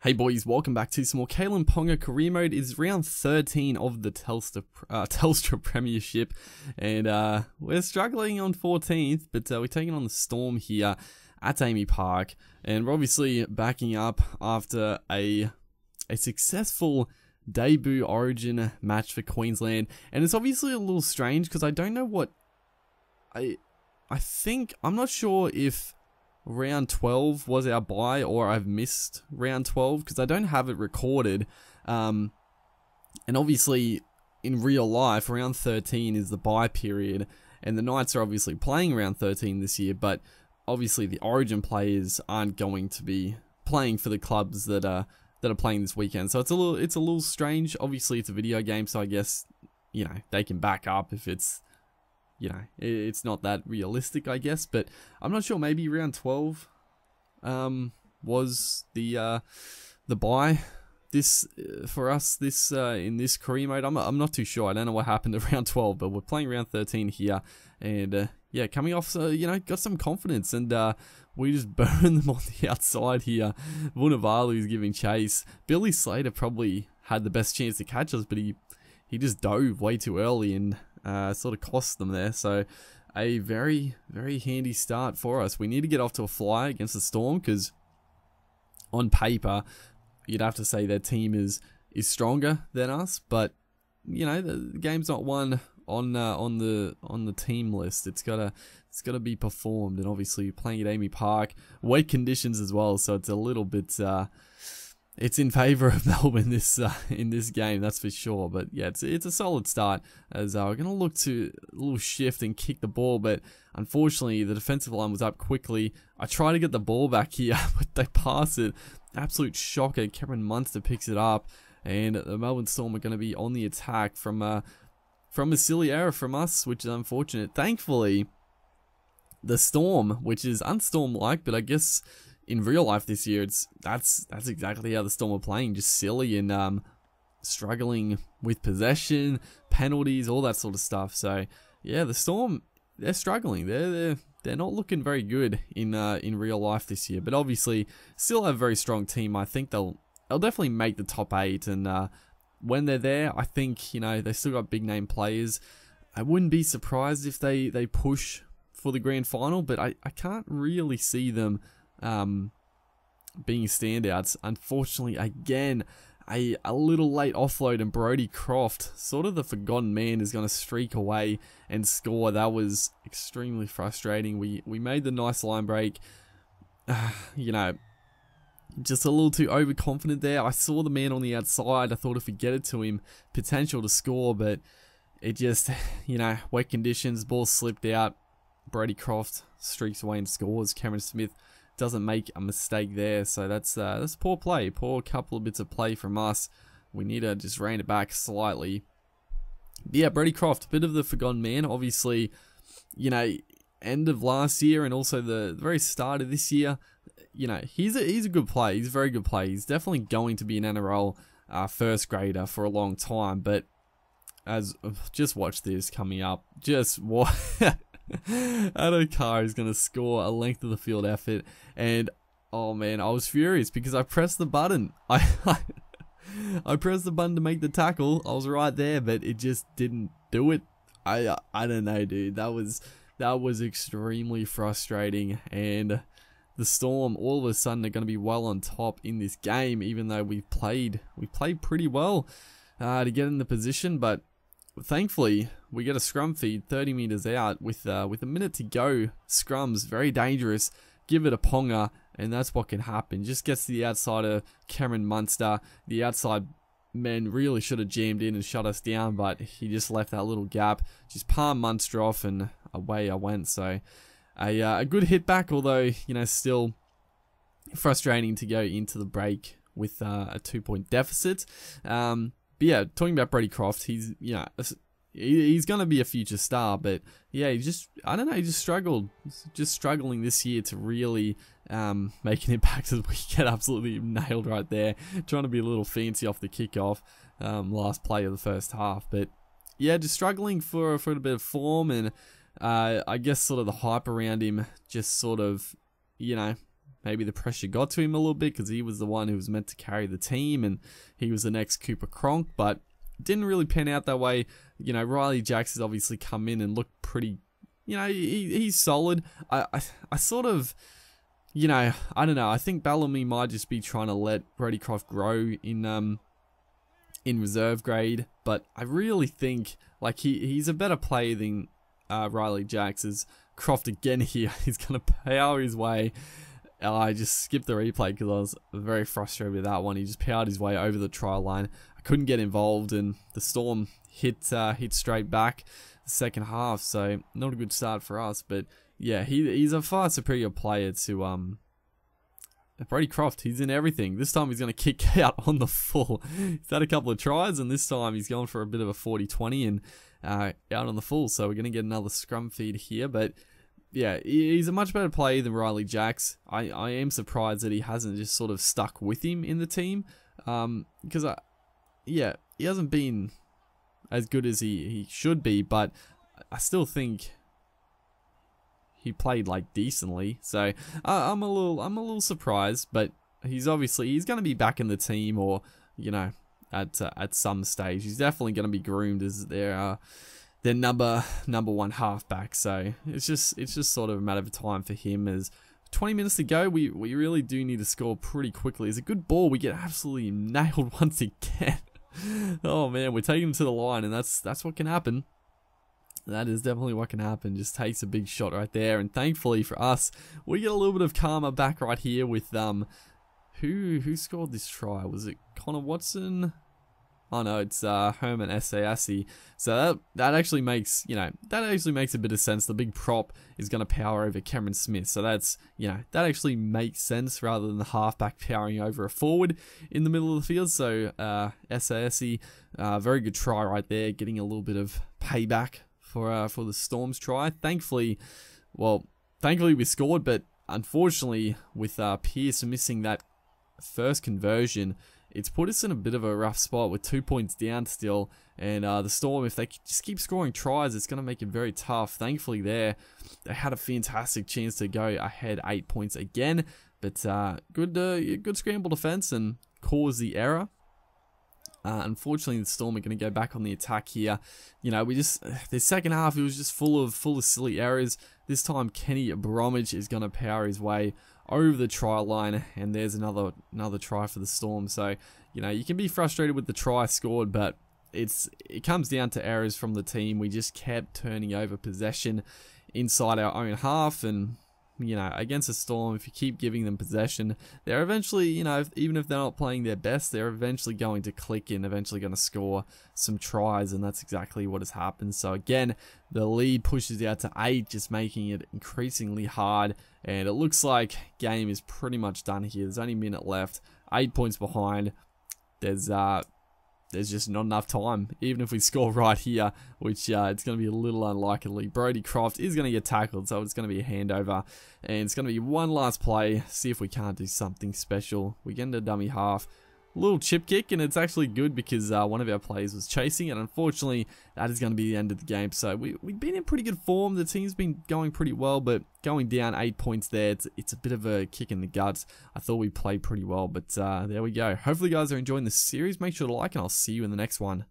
Hey boys, welcome back to some more KALYN Ponga career mode. It's round 13 of the Telstra Premiership, and we're struggling on 14th, but we're taking on the Storm here at Amy Park, and we're obviously backing up after a successful debut Origin match for Queensland, and it's obviously a little strange because I don't know what I'm not sure if round 12 was our bye or I've missed round 12 because I don't have it recorded, and obviously in real life round 13 is the bye period, and the Knights are obviously playing round 13 this year, but obviously the Origin players aren't going to be playing for the clubs that are playing this weekend, so it's a little strange. Obviously it's a video game, so I guess, you know, they can back up if it's, you know, it's not that realistic, I guess, but I'm not sure. Maybe round 12 was the bye this for us this in this career mode. I'm not too sure. I don't know what happened to round 12, but we're playing round 13 here, and yeah, coming off, you know, got some confidence, and we just burn them on the outside here. Vunivalu is giving chase. Billy Slater probably had the best chance to catch us, but he just dove way too early and sort of cost them there. So a very, very handy start for us. We need to get off to a flyer against the Storm, because on paper you'd have to say their team is stronger than us, but you know, the game's not won on the team list. It's gotta be performed, and obviously playing at Amy Park, wet conditions as well, so it's a little bit it's in favour of Melbourne in this game, that's for sure. But yeah, it's a solid start, as we're going to look to a little shift and kick the ball, but unfortunately the defensive line was up quickly. I try to get the ball back here, but they pass it. Absolute shocker. Cameron Munster picks it up, and the Melbourne Storm are going to be on the attack from a silly error from us, which is unfortunate. Thankfully, the Storm, which is unstorm-like, but I guess in real life this year, that's exactly how the Storm are playing, just silly and struggling with possession, penalties, all that sort of stuff. So yeah, the Storm, they're struggling. They're not looking very good in real life this year, but obviously still have a very strong team. I think they'll definitely make the top 8, and when they're there, I think, you know, they still got big name players. I wouldn't be surprised if they push for the grand final, but I can't really see them being standouts. Unfortunately, again, a little late offload, and Brodie Croft, sort of the forgotten man, is going to streak away and score. That was extremely frustrating. We made the nice line break, you know, just a little too overconfident there. I saw the man on the outside. I thought if we get it to him, potential to score, but it just, you know, wet conditions, ball slipped out. Brodie Croft streaks away and scores. Cameron Smith doesn't make a mistake there, so that's poor play, poor couple of bits of play from us. We need to just rein it back slightly. But yeah, Brodie Croft, a bit of the forgotten man, obviously, you know, end of last year and also the very start of this year. You know, he's a good player. He's a very good player. He's definitely going to be an NRL first grader for a long time. But just watch this coming up. Just what. Adokar is going to score a length of the field effort, and oh man, I was furious because I pressed the button. I pressed the button to make the tackle. I was right there, but it just didn't do it. I don't know, dude. That was extremely frustrating, and the Storm all of a sudden are going to be well on top in this game, even though we played pretty well to get in the position, but thankfully, we get a scrum feed 30 meters out with a minute to go. Scrums, very dangerous. Give it a Ponga, and that's what can happen. Just gets to the outside of Cameron Munster. The outside men really should have jammed in and shut us down, but he just left that little gap. Just palm Munster off, and away I went. So a good hit back, although, you know, still frustrating to go into the break with a 2-point deficit. But yeah, talking about Brodie Croft, he's, you know, he's going to be a future star, but yeah, he just struggled. Just struggling this year to really make an impact, as we get absolutely nailed right there. Trying to be a little fancy off the kickoff, last play of the first half. But yeah, just struggling for a bit of form, and I guess sort of the hype around him just sort of, you know, maybe the pressure got to him a little bit because he was the one who was meant to carry the team and he was the next Cooper Cronk, but didn't really pan out that way. You know, Riley Jacks has obviously come in and looked pretty, you know, he's solid. I sort of, you know, I don't know. I think Bellamy might just be trying to let Brody Croft grow in reserve grade, but I really think like he's a better player than Riley Jacks. Is Croft again here? He's gonna power his way. I just skipped the replay because I was very frustrated with that one. He just powered his way over the try line. I couldn't get involved, and the Storm hit straight back the second half. So not a good start for us. But yeah, he's a far superior player to Brody Croft. He's in everything. This time he's going to kick out on the full. He's had a couple of tries, and this time he's going for a bit of a 40-20 and out on the full. So we're going to get another scrum feed here. But yeah, he's a much better player than Riley Jacks. I am surprised that he hasn't just sort of stuck with him in the team. Because, yeah, he hasn't been as good as he should be, but I still think he played like decently. So I'm a little surprised, but he's going to be back in the team, or you know, at some stage he's definitely going to be groomed as their number one halfback. So it's just sort of a matter of time for him. As 20 minutes to go, we really do need to score pretty quickly. It's a good ball. We get absolutely nailed once again. Oh man, we're taking him to the line, and that's what can happen. That is definitely what can happen. Just takes a big shot right there, and thankfully for us, we get a little bit of karma back right here with who scored this try? Was it Connor Watson? Oh no, it's Herman Sayasi. So that actually makes, you know, a bit of sense. The big prop is going to power over Cameron Smith. So that's, you know, that actually makes sense rather than the halfback powering over a forward in the middle of the field. So Sayasi, very good try right there, getting a little bit of payback for the Storm's try. Thankfully we scored, but unfortunately with Pierce missing that first conversion, it's put us in a bit of a rough spot with 2 points down still, and the Storm, if they just keep scoring tries, it's going to make it very tough. Thankfully they had a fantastic chance to go ahead 8 points again, but good scramble defense and cause the error. Unfortunately, the Storm are going to go back on the attack here. You know, the second half, it was just full of silly errors. This time, Kenny Bromwich is going to power his way over the try line, and there's another try for the Storm. So, you know, you can be frustrated with the try scored, but it comes down to errors from the team. We just kept turning over possession inside our own half, and you know, against a Storm, if you keep giving them possession, they're eventually, you know, even if they're not playing their best, they're eventually going to click and eventually going to score some tries, and that's exactly what has happened. So again, the lead pushes out to 8, just making it increasingly hard, and it looks like game is pretty much done here. There's only a minute left, 8 points behind. There's just not enough time, even if we score right here, which it's going to be a little unlikely. Brody Croft is going to get tackled, so it's going to be a handover, and it's going to be one last play, see if we can't do something special. We get into dummy half, a little chip kick, and it's actually good because one of our players was chasing, and unfortunately, that is going to be the end of the game. So we've been in pretty good form. The team's been going pretty well, but going down 8 points there, it's a bit of a kick in the guts. I thought we played pretty well, but there we go. Hopefully, you guys are enjoying the series. Make sure to like, and I'll see you in the next one.